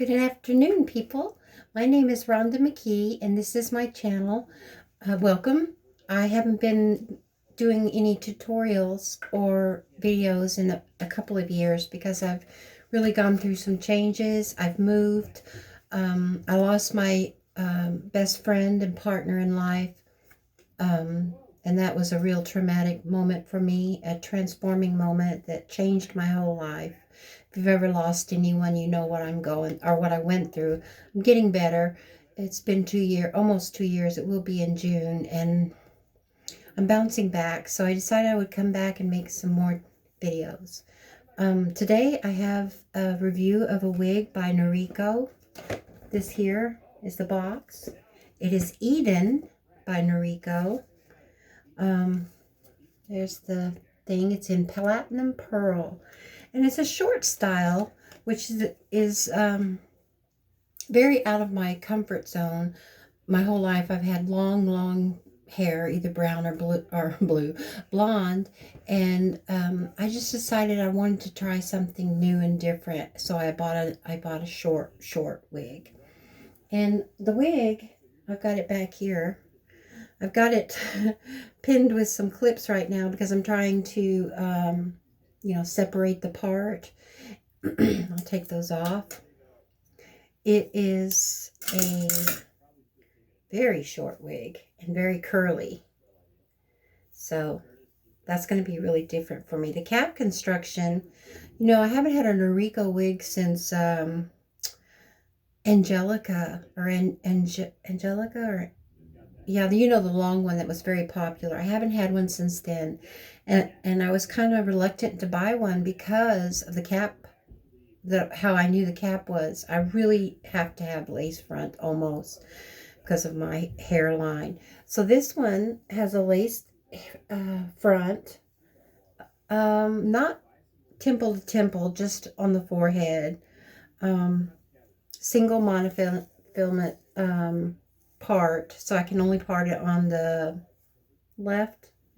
Good afternoon, people. My name is Rhonda McKee, and this is my channel. Welcome. I haven't been doing any tutorials or videos in a couple of years because I've really gone through some changes. I've moved. I lost my best friend and partner in life, and that was a real traumatic moment for me, a transforming moment that changed my whole life. If you've ever lost anyone, you know what I'm going, or what I went through. I'm getting better. It's been almost 2 years. It will be in June, and I'm bouncing back. So I decided I would come back and make some more videos. Today I have a review of a wig by Noriko. This here is the box. It is Eden by Noriko. There's the thing. It's in platinum pearl, and it's a short style, which is very out of my comfort zone. My whole life I've had long hair, either brown or blonde, and I just decided I wanted to try something new and different. So I bought a short wig, and the wig, I've got it back here. I've got it pinned with some clips right now because I'm trying to, separate the part. I'll take those off. It is a very short wig and very curly. So that's going to be really different for me. The cap construction, I haven't had a Noriko wig since Angelica or yeah, the long one that was very popular. I haven't had one since then. And I was kind of reluctant to buy one because of the cap, how I knew the cap was. I really have to have lace front almost because of my hairline. So this one has a lace front, not temple to temple, just on the forehead. Single monofilament part, so I can only part it on the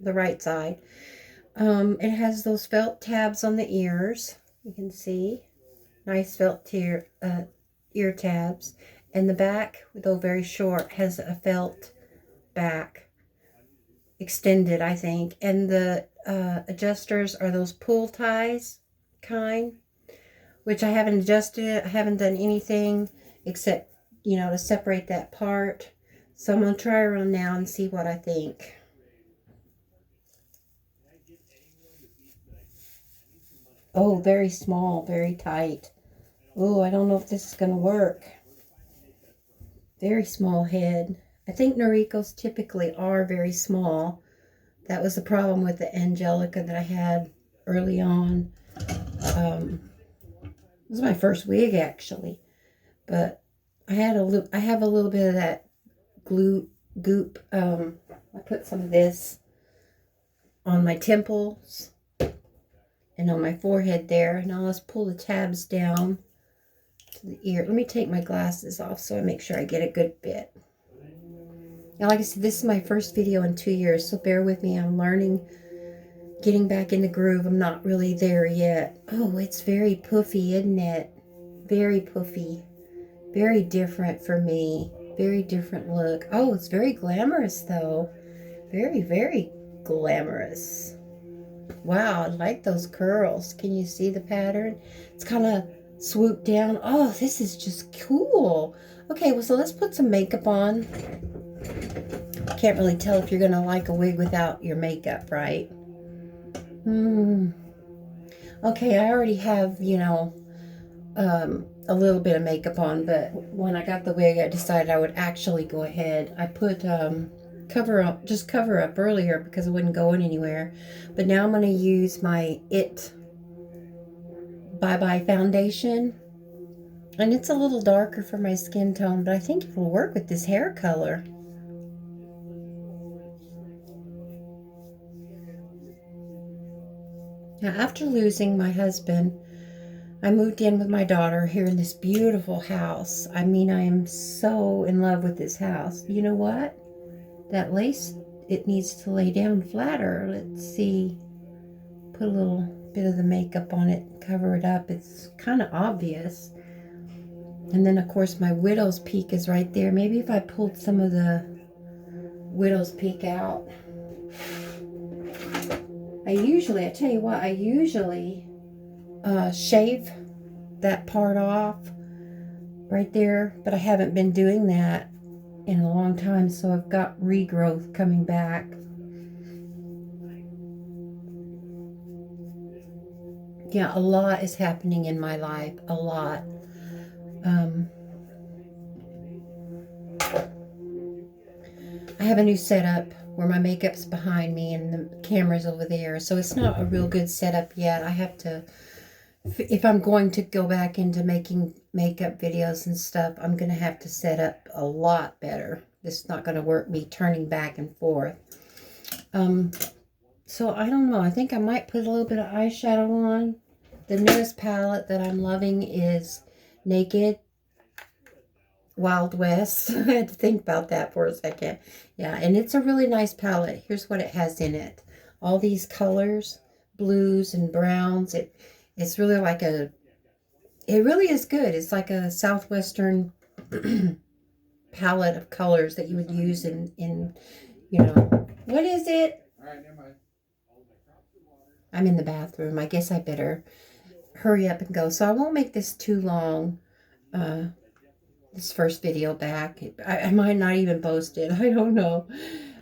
right side. It has those felt tabs on the ears. You can see nice felt ear tabs, and the back, though very short, has a felt back, extended, I think. And the adjusters are those pull ties kind, which I haven't adjusted. I haven't done anything except to separate that part. So I'm going to try her on now and see what I think. Oh, very small, very tight. Oh, I don't know if this is going to work. Very small head. I think Noriko's typically are very small. That was the problem with the Angelica that I had early on. It was my first wig, actually. But I have a little bit of that goop. I put some of this on my temples and on my forehead there. Now let's pull the tabs down to the ear. Let me take my glasses off so I make sure I get a good bit. Now, like I said, this is my first video in 2 years, so bear with me. I'm learning, getting back in the groove. I'm not really there yet. Oh, it's very puffy, isn't it? Very puffy. Very different for me. Very different look. Oh, it's very glamorous, though. Very glamorous. Wow, I like those curls. Can you see the pattern? It's kind of swooped down. Oh, this is just cool. Okay, well, so let's put some makeup on. Can't really tell if you're going to like a wig without your makeup, right? Okay, I already have, a little bit of makeup on, but when I got the wig, I decided I would actually go ahead. I put cover up earlier because it wouldn't go anywhere, but now I'm going to use my Bye Bye foundation, and it's a little darker for my skin tone, but I think it will work with this hair color. Now, after losing my husband, I moved in with my daughter here in this beautiful house. I mean, I am so in love with this house. You know what? That lace, it needs to lay down flatter. Let's see. Put a little bit of the makeup on it, cover it up. It's kind of obvious. And then, of course, my Widow's Peak is right there. Maybe if I pulled some of the Widow's Peak out. I tell you what, I usually shave that part off right there. But I haven't been doing that in a long time. So I've got regrowth coming back. Yeah, a lot is happening in my life. A lot. I have a new setup where my makeup's behind me and the camera's over there. So it's not a real good setup yet. I have to, if I'm going to go back into making makeup videos and stuff, I'm going to have to set up a lot better. This is not going to work me turning back and forth. So I don't know. I think I might put a little bit of eyeshadow on. The newest palette that I'm loving is Naked Wild West. I had to think about that for a second. Yeah, and it's a really nice palette. Here's what it has in it. All these colors, blues and browns. It's really like it really is good. It's like a Southwestern palette of colors that you would use in you know, what is it? All right, never mind. I'm in the bathroom. I guess I better hurry up and go. So I won't make this too long. This first video back. I might not even post it. I don't know.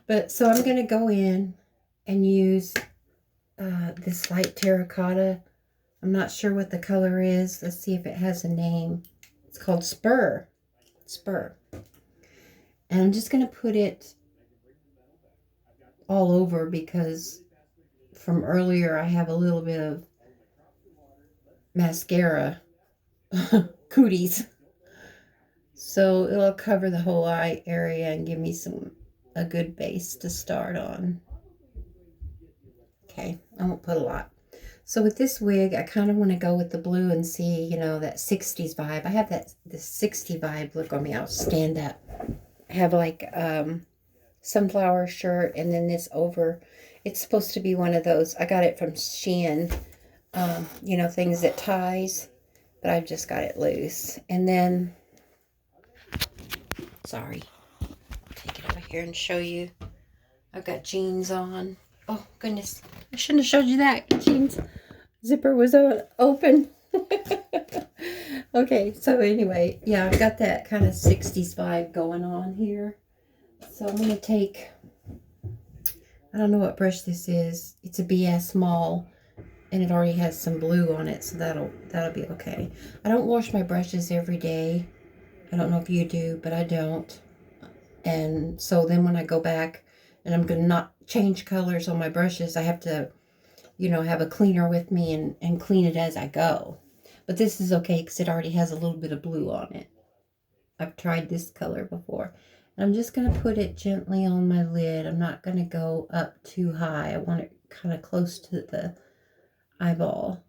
But so I'm going to go in and use this light terracotta. I'm not sure what the color is. Let's see if it has a name. It's called Spur. Spur. And I'm just going to put it all over because from earlier I have a little bit of mascara cooties. So it'll cover the whole eye area and give me a good base to start on. Okay, I won't put a lot. So with this wig, I kind of want to go with the blue and see, you know, that 60s vibe. I have this 60 vibe look on me. I'll stand up. I have like sunflower shirt and then this over. It's supposed to be one of those. I got it from Shein. You know, things that ties. But I've just got it loose. And then... Sorry. Take it over here and show you. I've got jeans on. Oh, goodness. I shouldn't have showed you that. Jeans zipper was open. Okay, so anyway, yeah, I've got that kind of 60s vibe going on here. So I'm going to take, I don't know what brush this is. It's a BS small, and it already has some blue on it, so that'll be okay. I don't wash my brushes every day. I don't know if you do, but I don't. And so then when I go back and I'm going to not change colors on my brushes, I have to, you know, have a cleaner with me and clean it as I go. But this is okay because it already has a little bit of blue on it. I've tried this color before. And I'm just going to put it gently on my lid. I'm not going to go up too high. I want it kind of close to the eyeball.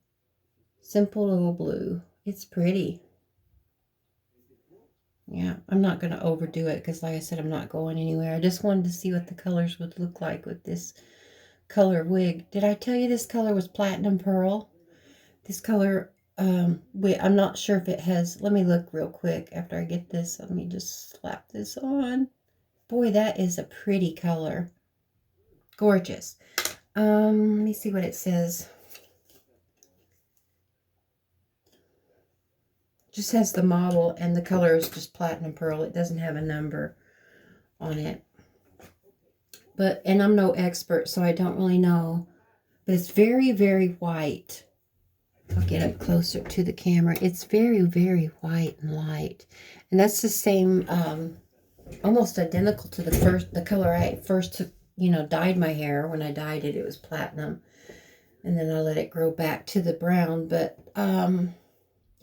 Simple little blue. It's pretty. Yeah, I'm not going to overdo it because, like I said, I'm not going anywhere. I just wanted to see what the colors would look like with this color wig. Did I tell you this color was Platinum Pearl? This color, wait, I'm not sure if it has... Let me look real quick after I get this. Let me just slap this on. Boy, that is a pretty color. Gorgeous. Let me see what it says. Just has the model and the color is just Platinum Pearl. It doesn't have a number on it. But, and I'm no expert, so I don't really know. But it's very, very white. I'll get up closer to the camera. It's very, very white and light. And that's the same, almost identical to the color I first, you know, dyed my hair. When I dyed it, it was platinum. And then I let it grow back to the brown. But,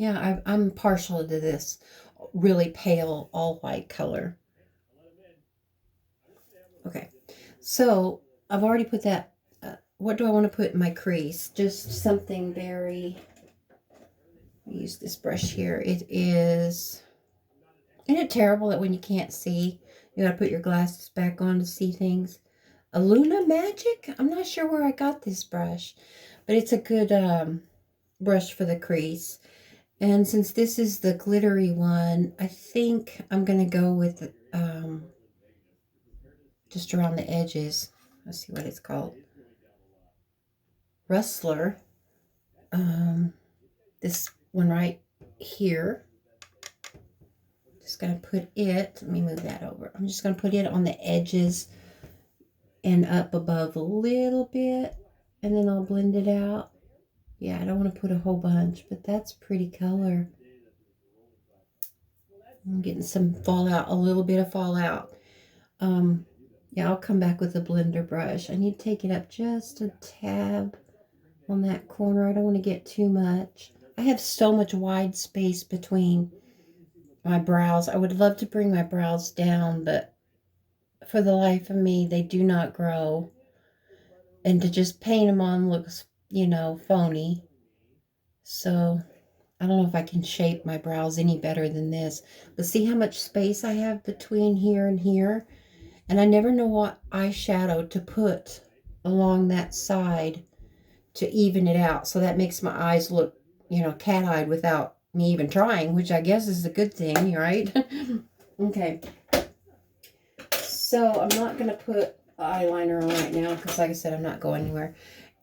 yeah, I'm partial to this really pale, all white color. Okay, so I've already put that. What do I want to put in my crease? Just something very... Use this brush here. It is... Isn't it terrible that when you can't see, you got to put your glasses back on to see things? Luna Magic? I'm not sure where I got this brush, but it's a good brush for the crease. And since this is the glittery one, I think I'm going to go with just around the edges. Let's see what it's called. Rustler. This one right here. Just going to put it, let me move that over. I'm just going to put it on the edges and up above a little bit, and then I'll blend it out. Yeah, I don't want to put a whole bunch, but that's pretty color. I'm getting some fallout, a little bit of fallout. Yeah, I'll come back with a blender brush. I need to take it up just a tad on that corner. I don't want to get too much. I have so much wide space between my brows. I would love to bring my brows down, but for the life of me, they do not grow. And to just paint them on looks, you know, phony. So I don't know if I can shape my brows any better than this. But see how much space I have between here and here? And I never know what eyeshadow to put along that side to even it out. So that makes my eyes look, you know, cat-eyed without me even trying, which I guess is a good thing, right? Okay. So I'm not going to put eyeliner on right now because, like I said, I'm not going anywhere.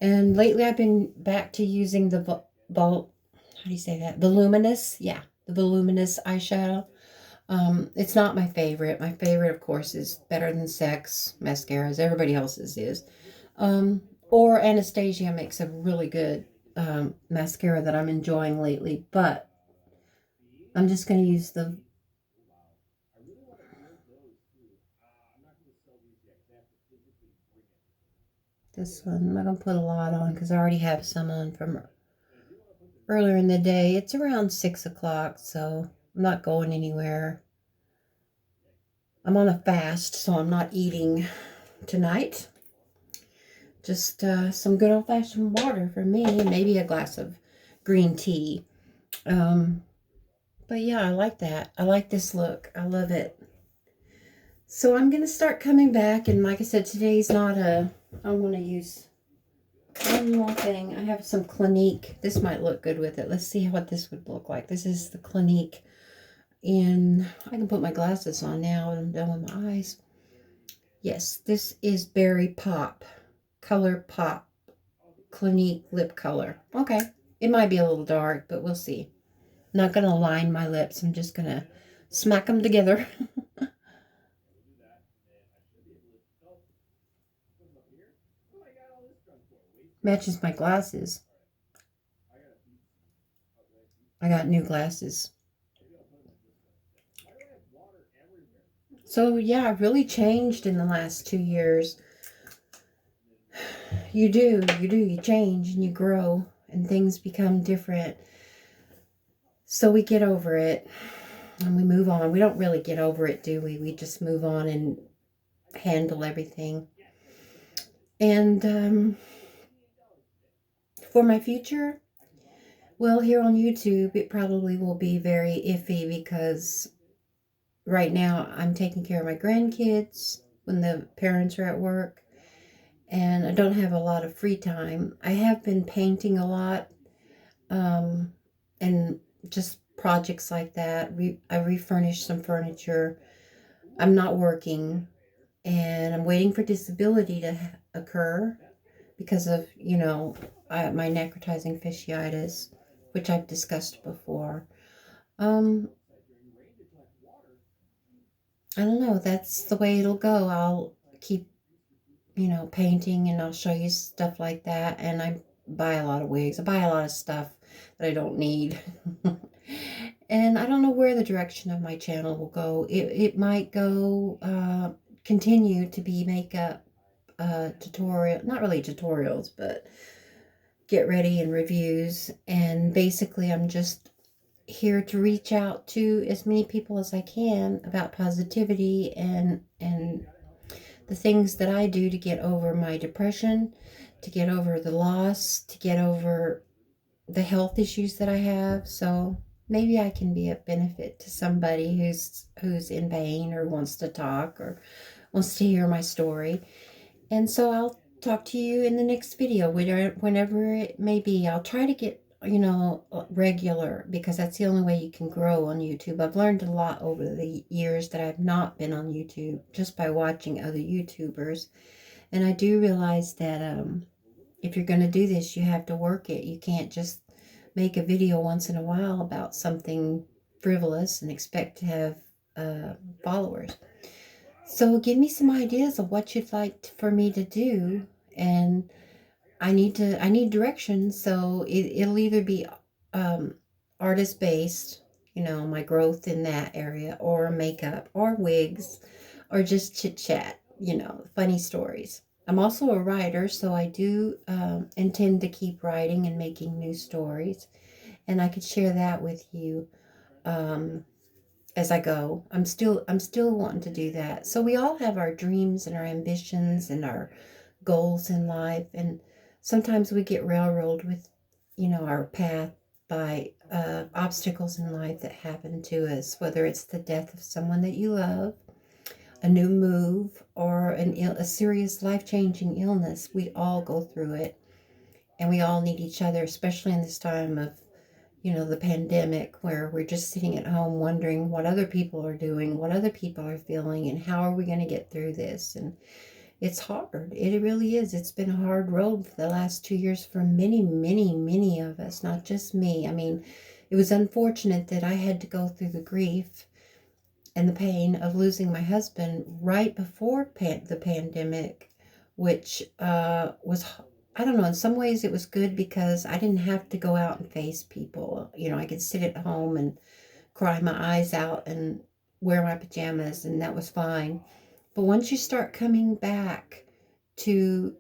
And lately I've been back to using the how do you say that? Voluminous. Yeah, the voluminous eyeshadow. It's not my favorite. My favorite, of course, is Better Than Sex mascaras. Everybody else's is. Or Anastasia makes a really good mascara that I'm enjoying lately. But I'm just going to use this one. I'm not going to put a lot on because I already have some on from earlier in the day. It's around 6 o'clock, so I'm not going anywhere. I'm on a fast, so I'm not eating tonight. Just some good old-fashioned water for me, and maybe a glass of green tea. But yeah, I like that. I like this look. I love it. So I'm going to start coming back, and like I said, today's not a... I'm going to use one more thing. I have some Clinique. This might look good with it. Let's see what this would look like. This is the Clinique. And I can put my glasses on now and I'm done with my eyes. Yes, this is Berry Pop. Color Pop. Clinique lip color. Okay. It might be a little dark, but we'll see. I'm not going to line my lips. I'm just going to smack them together. Matches my glasses. I got new glasses. So yeah, I've really changed in the last 2 years. You change and you grow and things become different. So we get over it and we move on. We don't really get over it, do we? We just move on and handle everything. And for my future, well, here on YouTube, it probably will be very iffy because right now I'm taking care of my grandkids when the parents are at work. And I don't have a lot of free time. I have been painting a lot, and just projects like that. I refurnished some furniture. I'm not working, and I'm waiting for disability to occur because of, you know, my necrotizing fasciitis, which I've discussed before. I don't know. That's the way it'll go. I'll keep, you know, painting, and I'll show you stuff like that. And I buy a lot of wigs. I buy a lot of stuff that I don't need. And I don't know where the direction of my channel will go. It might go, continue to be makeup tutorial, not really tutorials, but get ready and reviews. And basically I'm just here to reach out to as many people as I can about positivity and the things that I do to get over my depression, to get over the loss, to get over the health issues that I have. So maybe I can be a benefit to somebody who's in pain or wants to talk or wants to hear my story. And so I'll talk to you in the next video, whenever it may be. I'll try to get regular, because that's the only way you can grow on YouTube. I've learned a lot over the years that I've not been on YouTube just by watching other YouTubers. And I do realize that if you're going to do this, you have to work it. You can't just make a video once in a while about something frivolous and expect to have followers. So give me some ideas of what you'd like for me to do, and I need direction. So it'll either be artist based, my growth in that area, or makeup, or wigs, or just chit chat, funny stories. I'm also a writer, so I do intend to keep writing and making new stories, and I could share that with you as I go. I'm still wanting to do that. So we all have our dreams and our ambitions and our goals in life, and sometimes we get railroaded with, our path by obstacles in life that happen to us, whether it's the death of someone that you love, a new move, or a serious life-changing illness. We all go through it, and we all need each other, especially in this time of the pandemic, where we're just sitting at home wondering what other people are doing, what other people are feeling, and how are we going to get through this. And it's hard. It really is. It's been a hard road for the last 2 years for many, many, many of us, not just me. I mean, it was unfortunate that I had to go through the grief and the pain of losing my husband right before the pandemic, which was, I don't know, in some ways it was good because I didn't have to go out and face people. I could sit at home and cry my eyes out and wear my pajamas, and that was fine. But once you start coming back to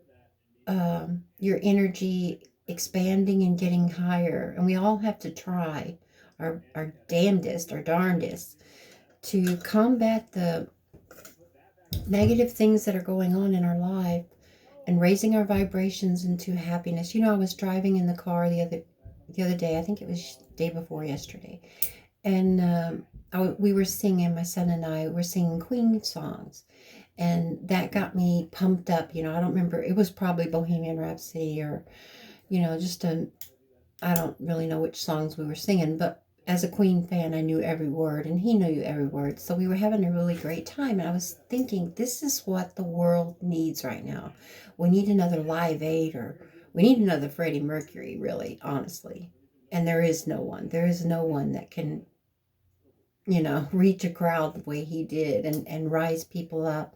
your energy expanding and getting higher, and we all have to try our damnedest, our darndest, to combat the negative things that are going on in our life and raising our vibrations into happiness. I was driving in the car the other day. I think it was day before yesterday, and we were singing. My son and I were singing Queen songs, and that got me pumped up. I don't remember. It was probably Bohemian Rhapsody, or I don't really know which songs we were singing, but as a Queen fan, I knew every word, and he knew every word. So we were having a really great time, and I was thinking, this is what the world needs right now. We need another Live Aid, or we need another Freddie Mercury, really, honestly. And there is no one. There is no one that can, reach a crowd the way he did, and rise people up.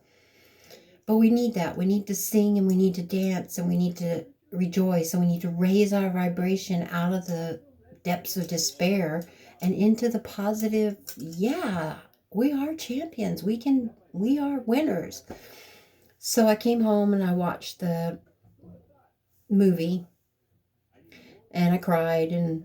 But we need that. We need to sing, and we need to dance, and we need to rejoice, and we need to raise our vibration out of the depths of despair and into the positive. Yeah, we are champions. We are winners. So I came home and I watched the movie, and I cried and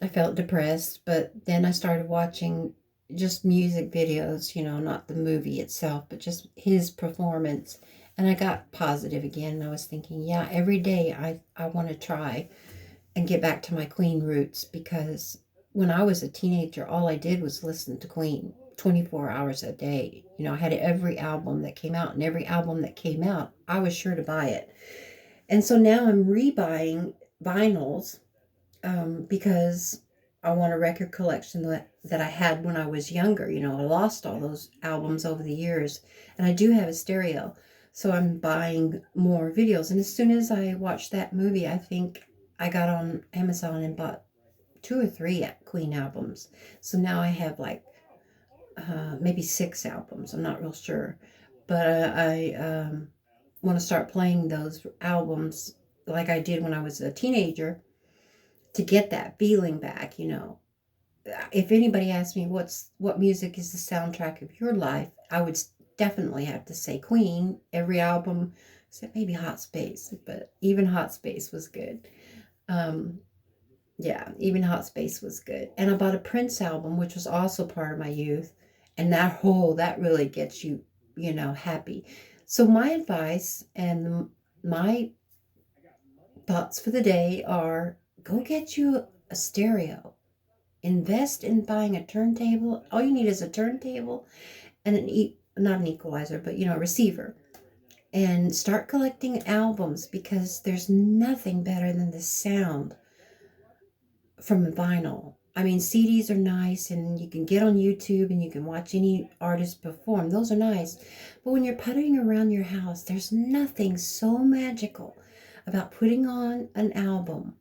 I felt depressed, but then I started watching just music videos, not the movie itself, but just his performance. And I got positive again. And I was thinking, yeah, every day I want to try and get back to my Queen roots, because when I was a teenager, all I did was listen to Queen 24 hours a day. I had every album that came out, and every album that came out, I was sure to buy it. And so now I'm rebuying vinyls because I want a record collection that I had when I was younger. I lost all those albums over the years, and I do have a stereo. So I'm buying more videos. And as soon as I watched that movie, I think I got on Amazon and bought 2 or 3 Queen albums. So now I have like maybe 6 albums. I'm not real sure. But I want to start playing those albums like I did when I was a teenager, to get that feeling back. If anybody asked me what music is the soundtrack of your life, I would definitely have to say Queen. Every album, except maybe Hot Space, but even Hot Space was good. Yeah, even Hot Space was good. And I bought a Prince album, which was also part of my youth, and that really gets you, happy. So my advice and my thoughts for the day are, go get you a stereo. Invest in buying a turntable. All you need is a turntable and not an equalizer, but a receiver. And start collecting albums, because there's nothing better than the sound from vinyl. I mean, CDs are nice and you can get on YouTube and you can watch any artist perform. Those are nice. But when you're puttering around your house, there's nothing so magical about putting on an album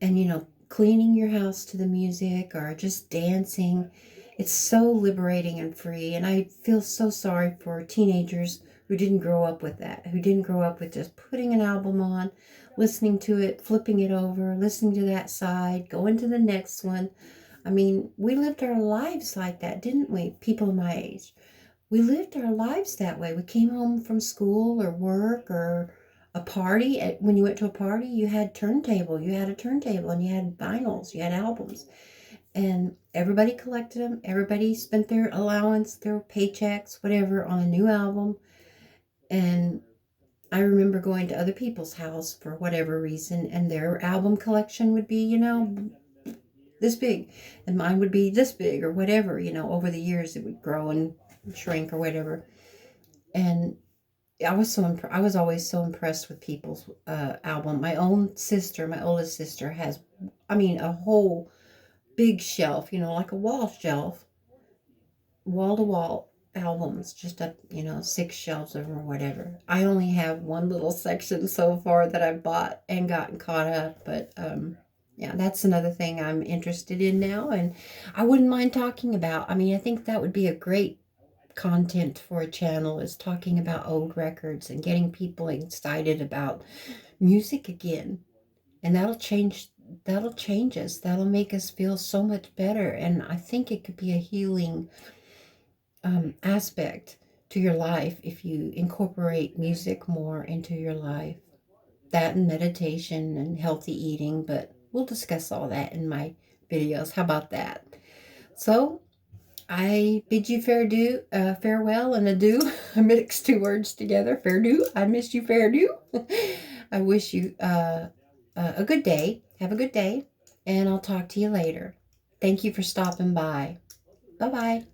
and, cleaning your house to the music or just dancing. It's so liberating and free. And I feel so sorry for teenagers who didn't grow up with that, who didn't grow up with just putting an album on, listening to it, flipping it over, listening to that side, going to the next one. I mean, we lived our lives like that, didn't we? People my age. We lived our lives that way. We came home from school or work or a party. When you went to a party, you had a turntable and you had vinyls, you had albums. And everybody collected them. Everybody spent their allowance, their paychecks, whatever, on a new album. And I remember going to other people's house for whatever reason, and their album collection would be, this big, and mine would be this big or whatever. Over the years it would grow and shrink or whatever. And I was always so impressed with people's album. My oldest sister has, I mean, a whole big shelf, like a wall shelf, wall to wall albums, just up, 6 shelves of them or whatever. I only have one little section so far that I've bought and gotten caught up, but yeah, that's another thing I'm interested in now, and I wouldn't mind talking about. I mean, I think that would be a great content for a channel, is talking about old records and getting people excited about music again. And that'll change us. That'll make us feel so much better. And I think it could be a healing aspect to your life if you incorporate music more into your life. That and meditation and healthy eating, but we'll discuss all that in my videos. How about that? So I bid you farewell and adieu. I mixed 2 words together. Farewell. I miss you, farewell. I wish you a good day. Have a good day, and I'll talk to you later. Thank you for stopping by. Bye-bye.